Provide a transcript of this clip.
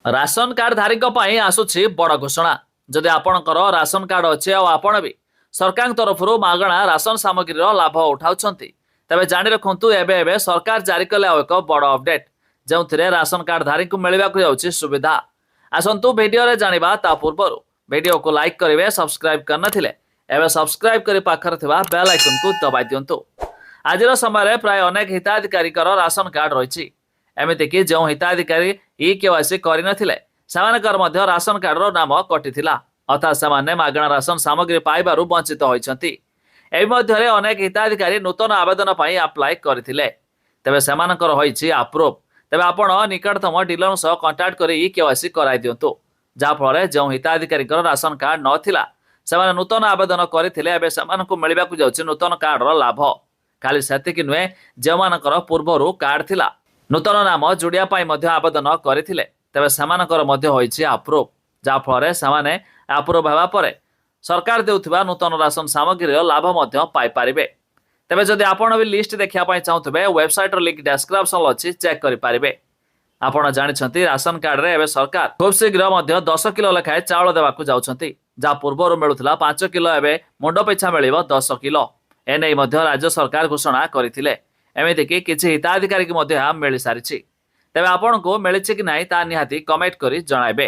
Ration card धारी आसुची बड़ घोषणा। जदि आपणकर राशन कार्ड अच्छे आपण भी सरकार तरफ मागणा राशन सामग्री लाभ उठाउछंती तेबे जानि रखंतु एबे सरकार जारी कले एक बड़ अपडेट जो राशन कार्ड धारी को मिलवाक जाउची सुविधा। आसंतु वीडियो रे जानिबा ता पूर्व वीडियो को लाइक करेंगे, सब्सक्राइब करनथिले एबे सब्सक्राइब करी पाखर थिबा बेल आइकन को दबाई दियंतु। आजिर समय प्राय अनेक हिताधिकारी राशन कार्ड रही एमतीक जो हिताधिकारी इ केवाईसी कर राशन कार्ड नाम कटि अर्थात से मागणा राशन सामग्री पाइबारु वंचित होती। अनेक हिताधिकारी नूतन आवेदन अप्लाई करथिले तेबे सेमानकर होईछि अप्रूव। तेबे आपण निकटतम डीलर सह कांटेक्ट कर इ केवाईसी कराई दियंतु जाफल जो हिताधिकारी राशन कार्ड नथिला सेमाने नूतन आवेदन करथिले एबे सेमानकु मिलिबाकु जाउछि नूतन कार्ड लाभ। खाली सेतिक नुहे जो मानकर पूर्वरु कार्ड थिला नूतन नाम जोड़िया आवेदन करथिले तेबे सेमानकर मध्य होईछि अप्रूव जाफल सेमाने अप्रूव हेबा परे सरकार देउथिबा नूतन राशन सामग्री लाभ मध्य पाई पारिबे। तेबे जदि आपण भी लिस्ट देखिया पई चाहुथबे वेबसाइट रो लिंक डिस्क्रिप्शन अछि चेक करि पारिबे। आपण जानिछंती राशन कार्ड रे एबे सरकार खूब शीघ्र मध्य 10 किलो लेखाए चाउल देबाकू जाउछंती जा पूर्वरु मिलुथला 5 किलो एबे मुंड पिछा मिलिबो 10 किलो। एनै मध्य राज्य सरकार घोषणा करथिले एमितिक किछि हिताधिकारी की मध्य मिल सारिछि। तेबे आपण को मिलिछि कि नाही ता निहाती कमेंट करी जणाइबे।